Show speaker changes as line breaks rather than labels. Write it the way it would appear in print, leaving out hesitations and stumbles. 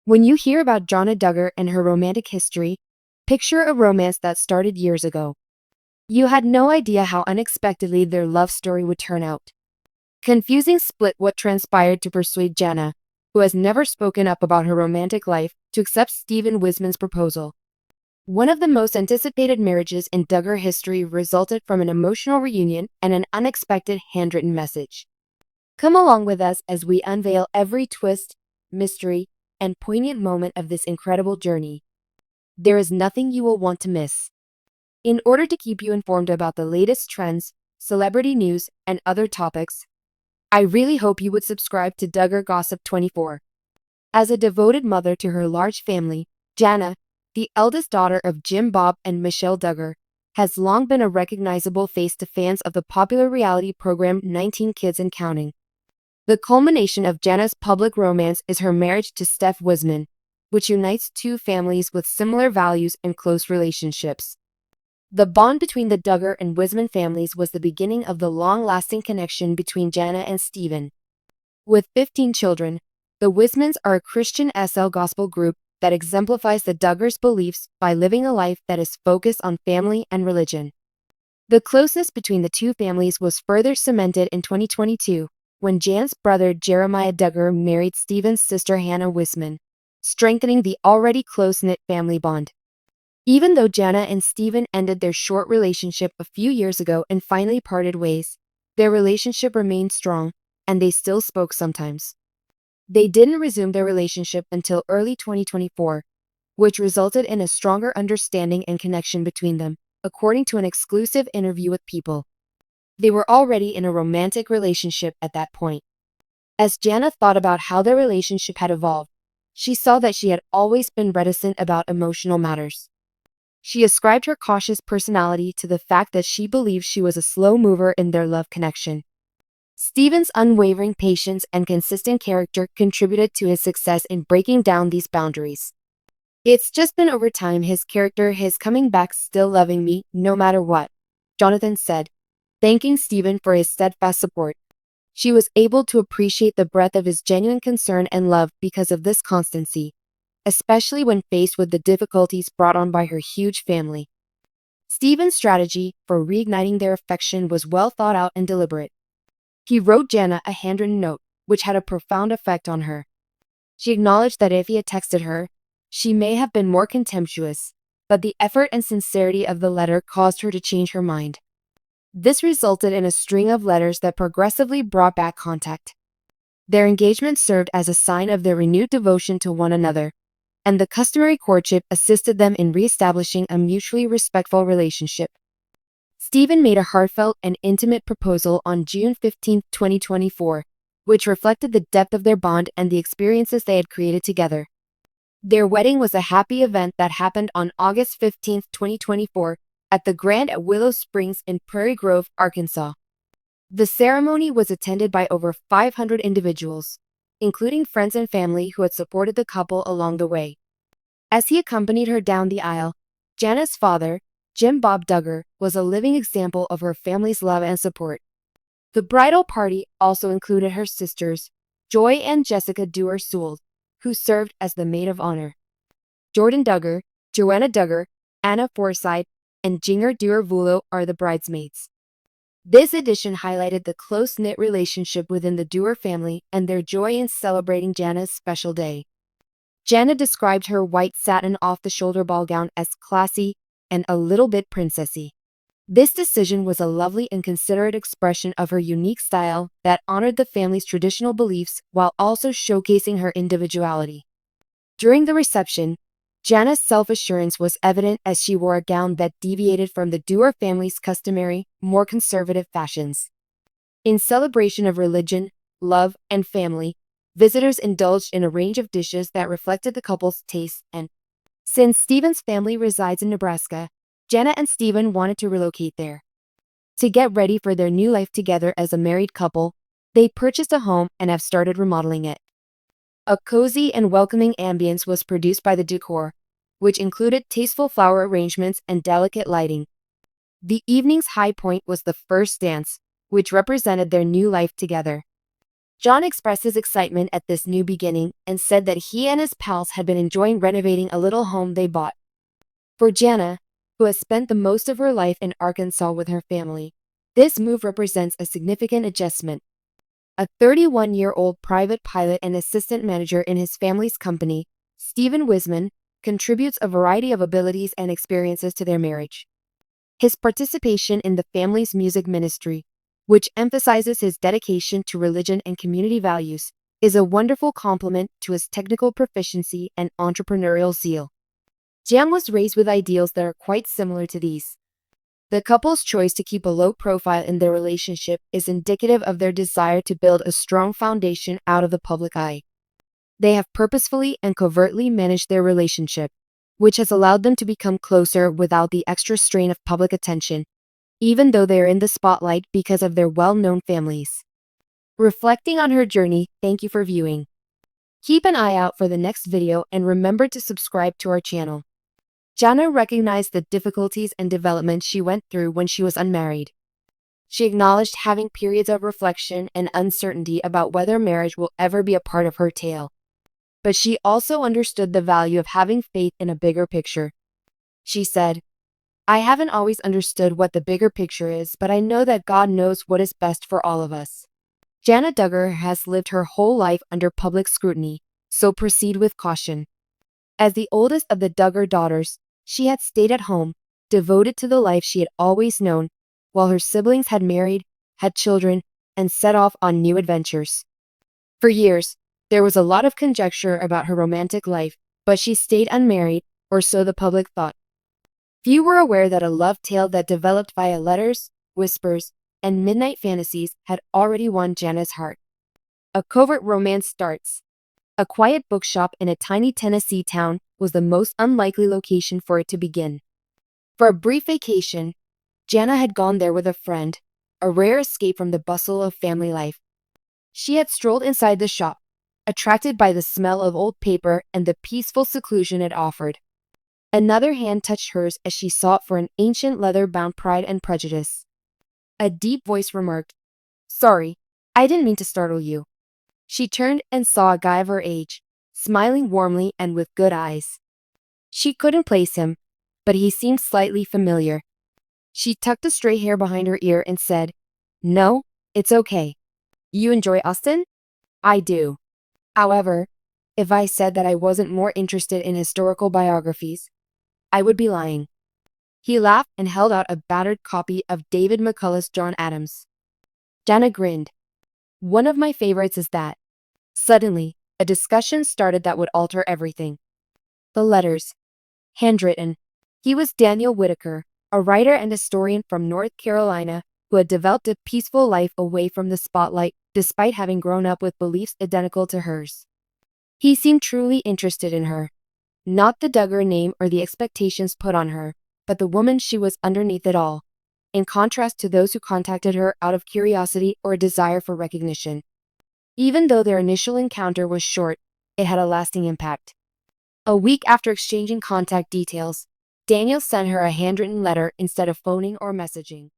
When you hear about Jana Duggar and her romantic history, picture a romance that started years ago. You had no idea how unexpectedly their love story would turn out. Confusing split what transpired to persuade Jana, who has never spoken up about her romantic life, to accept Stephen Wisman's proposal. One of the most anticipated marriages in Duggar history resulted from an emotional reunion and an unexpected handwritten message. Come along with us as we unveil every twist, mystery, and poignant moment of this incredible journey. There is nothing you will want to miss. In order to keep you informed about the latest trends, celebrity news, and other topics, I really hope you would subscribe to Duggar Gossip 24. As a devoted mother to her large family, Jana, the eldest daughter of Jim Bob and Michelle Duggar, has long been a recognizable face to fans of the popular reality program 19 Kids and Counting. The culmination of Jana's public romance is her marriage to Steph Wisman, which unites two families with similar values and close relationships. The bond between the Duggar and Wisman families was the beginning of the long-lasting connection between Jana and Stephen. With 15 children, the Wismans are a Christian SL gospel group that exemplifies the Duggars' beliefs by living a life that is focused on family and religion. The closeness between the two families was further cemented in 2022, when Jan's brother Jeremiah Duggar married Stephen's sister Hannah Wisman, strengthening the already close-knit family bond. Even though Jana and Stephen ended their short relationship a few years ago and finally parted ways, their relationship remained strong, and they still spoke sometimes. They didn't resume their relationship until early 2024, which resulted in a stronger understanding and connection between them, according to an exclusive interview with People. They were already in a romantic relationship at that point. As Jana thought about how their relationship had evolved, she saw that she had always been reticent about emotional matters. She ascribed her cautious personality to the fact that she believed she was a slow mover in their love connection. Stephen's unwavering patience and consistent character contributed to his success in breaking down these boundaries. "It's just been over time his character, his coming back, still loving me, no matter what," Jonathan said, thanking Stephen for his steadfast support. She was able to appreciate the breadth of his genuine concern and love because of this constancy, especially when faced with the difficulties brought on by her huge family. Stephen's strategy for reigniting their affection was well thought out and deliberate. He wrote Jana a handwritten note, which had a profound effect on her. She acknowledged that if he had texted her, she may have been more contemptuous, but the effort and sincerity of the letter caused her to change her mind. This resulted in a string of letters that progressively brought back contact. Their engagement served as a sign of their renewed devotion to one another, and the customary courtship assisted them in reestablishing a mutually respectful relationship. Stephen made a heartfelt and intimate proposal on June 15, 2024, which reflected the depth of their bond and the experiences they had created together. Their wedding was a happy event that happened on August 15, 2024, at the Grand at Willow Springs in Prairie Grove, Arkansas. The ceremony was attended by over 500 individuals, including friends and family who had supported the couple along the way. As he accompanied her down the aisle, Jana's father, Jim Bob Duggar, was a living example of her family's love and support. The bridal party also included her sisters, Joy and Jessica Seewald, who served as the maid of honor. Jordan Duggar, Johanna Duggar, Anna Forsyth, and Jinger Vuolo are the bridesmaids. This edition highlighted the close-knit relationship within the Duggar family and their joy in celebrating Jana's special day. Jana described her white satin off-the-shoulder ball gown as classy and a little bit princessy. This decision was a lovely and considerate expression of her unique style that honored the family's traditional beliefs while also showcasing her individuality. During the reception, Jana's self-assurance was evident as she wore a gown that deviated from the Duggar family's customary, more conservative fashions. In celebration of religion, love, and family, visitors indulged in a range of dishes that reflected the couple's tastes and, since Stephen's family resides in Nebraska, Jana and Stephen wanted to relocate there. To get ready for their new life together as a married couple, they purchased a home and have started remodeling it. A cozy and welcoming ambience was produced by the decor, which included tasteful flower arrangements and delicate lighting. The evening's high point was the first dance, which represented their new life together. John expressed his excitement at this new beginning and said that he and his pals had been enjoying renovating a little home they bought. For Jana, who has spent the most of her life in Arkansas with her family, this move represents a significant adjustment. A 31-year-old private pilot and assistant manager in his family's company, Stephen Wisman, contributes a variety of abilities and experiences to their marriage. His participation in the family's music ministry, which emphasizes his dedication to religion and community values, is a wonderful complement to his technical proficiency and entrepreneurial zeal. Jan was raised with ideals that are quite similar to these. The couple's choice to keep a low profile in their relationship is indicative of their desire to build a strong foundation out of the public eye. They have purposefully and covertly managed their relationship, which has allowed them to become closer without the extra strain of public attention, even though they are in the spotlight because of their well-known families. Reflecting on her journey, thank you for viewing. Keep an eye out for the next video and remember to subscribe to our channel. Jana recognized the difficulties and development she went through when she was unmarried. She acknowledged having periods of reflection and uncertainty about whether marriage will ever be a part of her tale. But she also understood the value of having faith in a bigger picture. She said, "I haven't always understood what the bigger picture is, but I know that God knows what is best for all of us." Jana Duggar has lived her whole life under public scrutiny, so proceed with caution. As the oldest of the Duggar daughters, she had stayed at home, devoted to the life she had always known, while her siblings had married, had children, and set off on new adventures. For years, there was a lot of conjecture about her romantic life, but she stayed unmarried, or so the public thought. Few were aware that a love tale that developed via letters, whispers, and midnight fantasies had already won Jana's heart. A covert romance starts. A quiet bookshop in a tiny Tennessee town was the most unlikely location for it to begin. For a brief vacation, Jana had gone there with a friend, a rare escape from the bustle of family life. She had strolled inside the shop, attracted by the smell of old paper and the peaceful seclusion it offered. Another hand touched hers as she sought for an ancient leather-bound Pride and Prejudice. A deep voice remarked, "Sorry, I didn't mean to startle you." She turned and saw a guy of her age, smiling warmly and with good eyes. She couldn't place him, but he seemed slightly familiar. She tucked the stray hair behind her ear and said, "No, it's okay. You enjoy Austen?" "I do. However, if I said that I wasn't more interested in historical biographies, I would be lying." He laughed and held out a battered copy of David McCullough's John Adams. Jana grinned. "One of my favorites is that." Suddenly, a discussion started that would alter everything. The letters. Handwritten. He was Daniel Whitaker, a writer and historian from North Carolina who had developed a peaceful life away from the spotlight despite having grown up with beliefs identical to hers. He seemed truly interested in her. Not the Duggar name or the expectations put on her, but the woman she was underneath it all, in contrast to those who contacted her out of curiosity or a desire for recognition. Even though their initial encounter was short, it had a lasting impact. A week after exchanging contact details, Daniel sent her a handwritten letter instead of phoning or messaging.